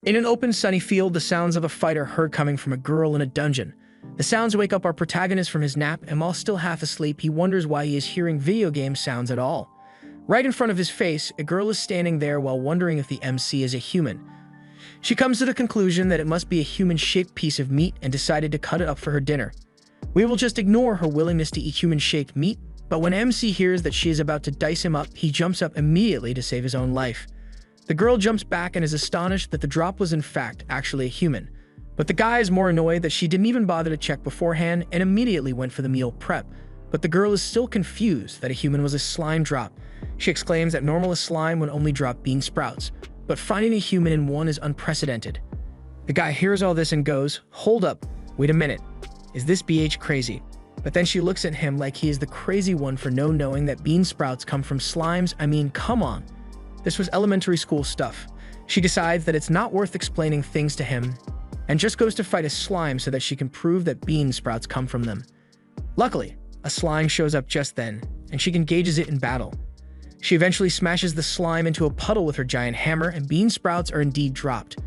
In an open, sunny field, the sounds of a fight are heard coming from a girl in a dungeon. The sounds wake up our protagonist from his nap, and while still half asleep, he wonders why he is hearing video game sounds at all. Right in front of his face, a girl is standing there while wondering if the MC is a human. She comes to the conclusion that it must be a human-shaped piece of meat and decided to cut it up for her dinner. We will just ignore her willingness to eat human-shaped meat, but when MC hears that she is about to dice him up, he jumps up immediately to save his own life. The girl jumps back and is astonished that the drop was in fact actually a human. But the guy is more annoyed that she didn't even bother to check beforehand and immediately went for the meal prep. But the girl is still confused that a human was a slime drop. She exclaims that normal slime would only drop bean sprouts, but finding a human in one is unprecedented. The guy hears all this and goes, "Hold up, wait a minute, is this BH crazy?" But then she looks at him like he is the crazy one for no knowing that bean sprouts come from slimes. I mean, come on. This was elementary school stuff. She decides that it's not worth explaining things to him and just goes to fight a slime so that she can prove that bean sprouts come from them. Luckily, a slime shows up just then, and she engages it in battle. She eventually smashes the slime into a puddle with her giant hammer, and bean sprouts are indeed dropped.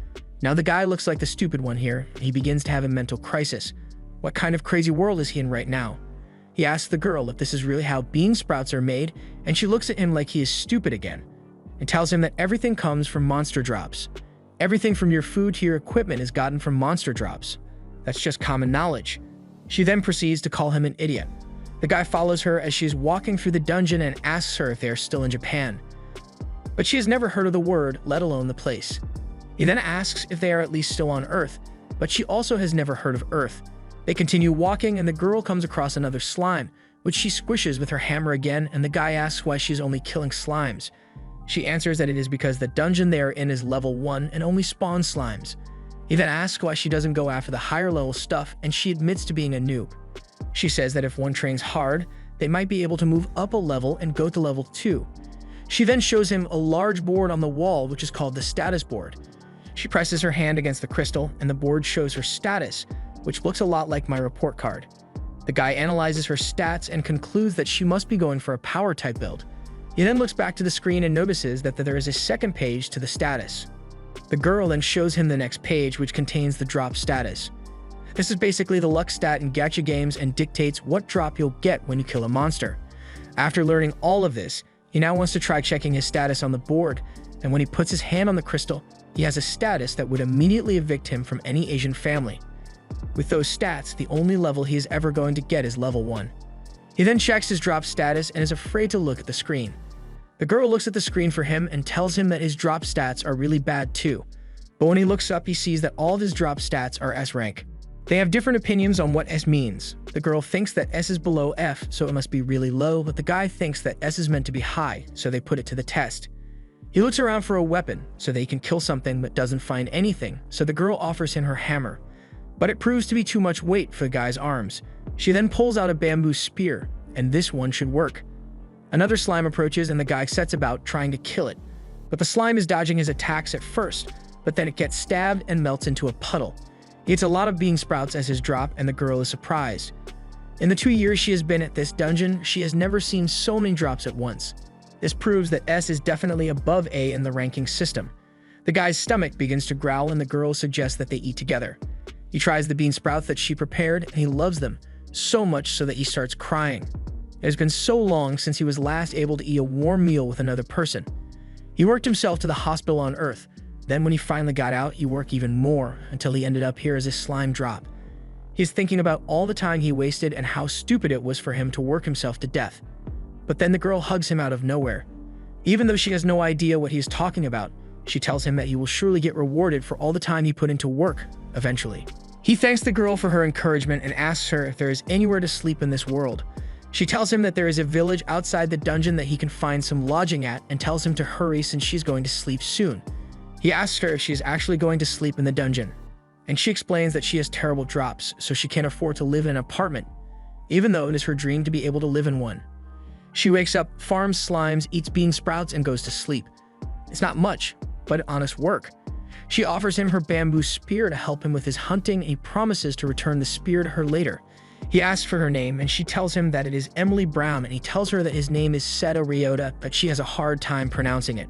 Now the guy looks like the stupid one here, and he begins to have a mental crisis. What kind of crazy world is he in right now? He asks the girl if this is really how bean sprouts are made, and she looks at him like he is stupid again, and tells him that everything comes from monster drops. Everything from your food to your equipment is gotten from monster drops. That's just common knowledge. She then proceeds to call him an idiot. The guy follows her as she is walking through the dungeon and asks her if they are still in Japan. But she has never heard of the word, let alone the place. He then asks if they are at least still on Earth, but she also has never heard of Earth. They continue walking and the girl comes across another slime, which she squishes with her hammer again, and the guy asks why she's only killing slimes. She answers that it is because the dungeon they are in is level 1 and only spawns slimes. He then asks why she doesn't go after the higher level stuff, and she admits to being a noob. She says that if one trains hard, they might be able to move up a level and go to level 2. She then shows him a large board on the wall, which is called the status board. She presses her hand against the crystal, and the board shows her status, which looks a lot like my report card. The guy analyzes her stats and concludes that she must be going for a power type build. He then looks back to the screen and notices that there is a second page to the status. The girl then shows him the next page, which contains the drop status. This is basically the luck stat in gacha games and dictates what drop you'll get when you kill a monster. After learning all of this, he now wants to try checking his status on the board, and when he puts his hand on the crystal, he has a status that would immediately evict him from any Asian family. With those stats, the only level he is ever going to get is level 1. He then checks his drop status and is afraid to look at the screen. The girl looks at the screen for him and tells him that his drop stats are really bad too. But when he looks up, he sees that all of his drop stats are S rank. They have different opinions on what S means. The girl thinks that S is below F, so it must be really low, but the guy thinks that S is meant to be high, so they put it to the test. He looks around for a weapon, so that he can kill something but doesn't find anything, so the girl offers him her hammer. But it proves to be too much weight for the guy's arms. She then pulls out a bamboo spear, and this one should work. Another slime approaches and the guy sets about trying to kill it. But the slime is dodging his attacks at first, but then it gets stabbed and melts into a puddle. He eats a lot of bean sprouts as his drop, and the girl is surprised. In the 2 years she has been at this dungeon, she has never seen so many drops at once. This proves that S is definitely above A in the ranking system. The guy's stomach begins to growl and the girl suggests that they eat together. He tries the bean sprouts that she prepared and he loves them, so much so that he starts crying. It has been so long since he was last able to eat a warm meal with another person. He worked himself to the hospital on Earth. Then when he finally got out, he worked even more until he ended up here as a slime drop. He's thinking about all the time he wasted and how stupid it was for him to work himself to death. But then the girl hugs him out of nowhere. Even though she has no idea what he is talking about, she tells him that he will surely get rewarded for all the time he put into work, eventually. He thanks the girl for her encouragement and asks her if there is anywhere to sleep in this world. She tells him that there is a village outside the dungeon that he can find some lodging at and tells him to hurry since she's going to sleep soon. He asks her if she is actually going to sleep in the dungeon, and she explains that she has terrible drops, so she can't afford to live in an apartment, even though it is her dream to be able to live in one. She wakes up, farms slimes, eats bean sprouts, and goes to sleep. It's not much, but honest work. She offers him her bamboo spear to help him with his hunting, and he promises to return the spear to her later. He asks for her name, and she tells him that it is Emily Brown, and he tells her that his name is Seto Ryota, but she has a hard time pronouncing it.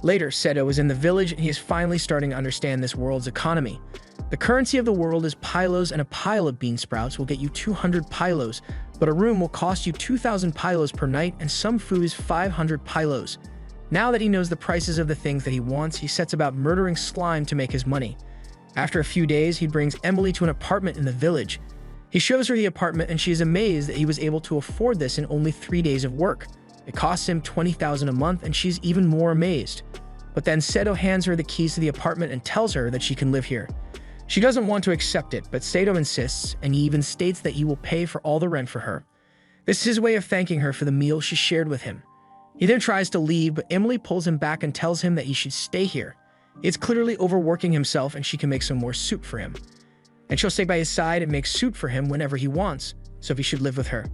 Later, Seto is in the village and he is finally starting to understand this world's economy. The currency of the world is pylos, and a pile of bean sprouts will get you 200 pylos, but a room will cost you 2,000 pylos per night, and some food is 500 pylos. Now that he knows the prices of the things that he wants, he sets about murdering slime to make his money. After a few days, he brings Emily to an apartment in the village. He shows her the apartment and she is amazed that he was able to afford this in only 3 days of work. It costs him 20,000 a month and she's even more amazed. But then Seto hands her the keys to the apartment and tells her that she can live here. She doesn't want to accept it, but Seto insists, and he even states that he will pay for all the rent for her. This is his way of thanking her for the meal she shared with him. He then tries to leave, but Emily pulls him back and tells him that he should stay here. It's clearly overworking himself and she can make some more soup for him. And she'll stay by his side and make soup for him whenever he wants, so he should live with her.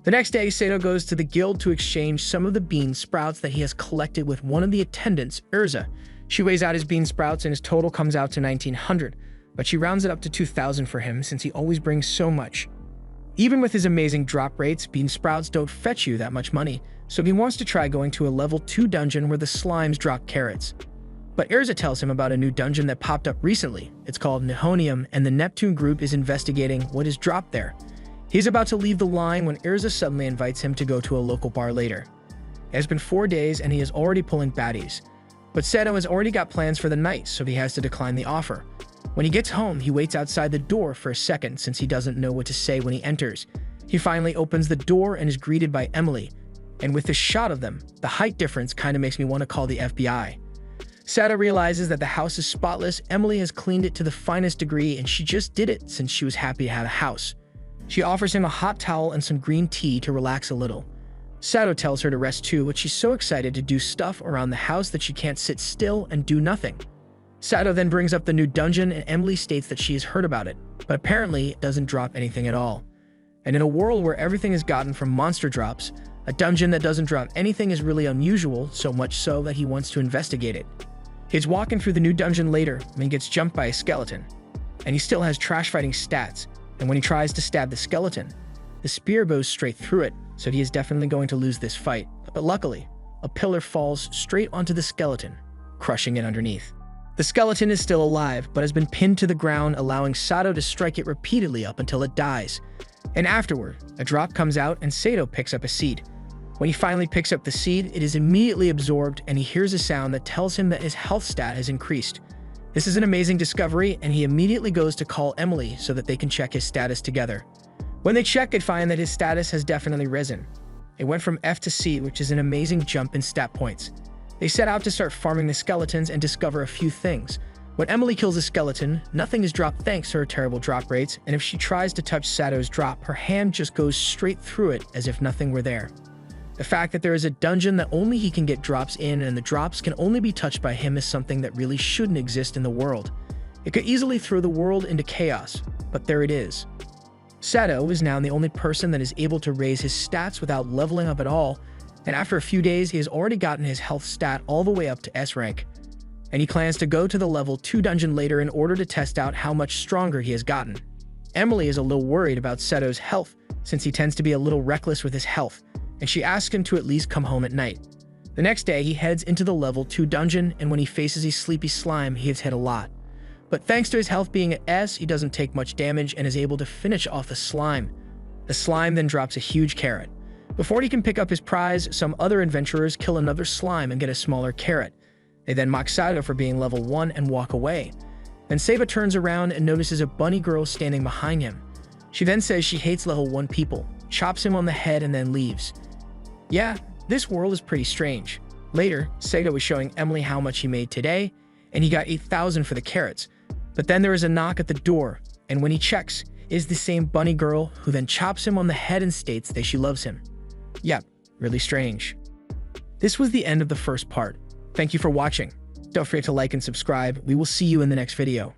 The next day, Seto goes to the guild to exchange some of the bean sprouts that he has collected with one of the attendants, Urza. She weighs out his bean sprouts and his total comes out to 1,900, but she rounds it up to 2,000 for him since he always brings so much. Even with his amazing drop rates, bean sprouts don't fetch you that much money, so he wants to try going to a level 2 dungeon where the slimes drop carrots. But Urza tells him about a new dungeon that popped up recently. It's called Nihonium, and the Neptune group is investigating what is dropped there. He's about to leave the line when Urza suddenly invites him to go to a local bar later. It has been 4 days and he is already pulling baddies. But Seto has already got plans for the night, so he has to decline the offer. When he gets home, he waits outside the door for a second since he doesn't know what to say when he enters. He finally opens the door and is greeted by Emily. And with this shot of them, the height difference kind of makes me want to call the FBI. Seto realizes that the house is spotless. Emily has cleaned it to the finest degree and she just did it since she was happy to have a house. She offers him a hot towel and some green tea to relax a little. Seto tells her to rest too, but she's so excited to do stuff around the house that she can't sit still and do nothing. Seto then brings up the new dungeon and Emily states that she has heard about it, but apparently it doesn't drop anything at all. And in a world where everything is gotten from monster drops, a dungeon that doesn't drop anything is really unusual, so much so that he wants to investigate it. He's walking through the new dungeon later when he gets jumped by a skeleton, and he still has trash fighting stats, and when he tries to stab the skeleton, the spear bows straight through it, so he is definitely going to lose this fight. But luckily, a pillar falls straight onto the skeleton, crushing it underneath. The skeleton is still alive, but has been pinned to the ground, allowing Seto to strike it repeatedly up until it dies. And afterward, a drop comes out and Seto picks up a seed. When he finally picks up the seed, it is immediately absorbed and he hears a sound that tells him that his health stat has increased. This is an amazing discovery and he immediately goes to call Emily so that they can check his status together. When they check, they find that his status has definitely risen. It went from F to C, which is an amazing jump in stat points. They set out to start farming the skeletons and discover a few things. When Emily kills a skeleton, nothing is dropped thanks to her terrible drop rates, and if she tries to touch Sato's drop, her hand just goes straight through it as if nothing were there. The fact that there is a dungeon that only he can get drops in and the drops can only be touched by him is something that really shouldn't exist in the world. It could easily throw the world into chaos, but there it is. Seto is now the only person that is able to raise his stats without leveling up at all, and after a few days he has already gotten his health stat all the way up to S rank. And he plans to go to the level 2 dungeon later in order to test out how much stronger he has gotten. Emily is a little worried about Seto's health since he tends to be a little reckless with his health, and she asks him to at least come home at night. The next day he heads into the level 2 dungeon, and when he faces a sleepy slime he has hit a lot. But thanks to his health being at S, he doesn't take much damage and is able to finish off the slime. The slime then drops a huge carrot. Before he can pick up his prize, some other adventurers kill another slime and get a smaller carrot. They then mock Seto for being level 1 and walk away. Then Seba turns around and notices a bunny girl standing behind him. She then says she hates level 1 people, chops him on the head and then leaves. Yeah, this world is pretty strange. Later, Seto was showing Emily how much he made today, and he got 8,000 for the carrots. But then there is a knock at the door, and when he checks, it is the same bunny girl who then chops him on the head and states that she loves him. Yep, really strange. This was the end of the first part. Thank you for watching. Don't forget to like and subscribe. We will see you in the next video.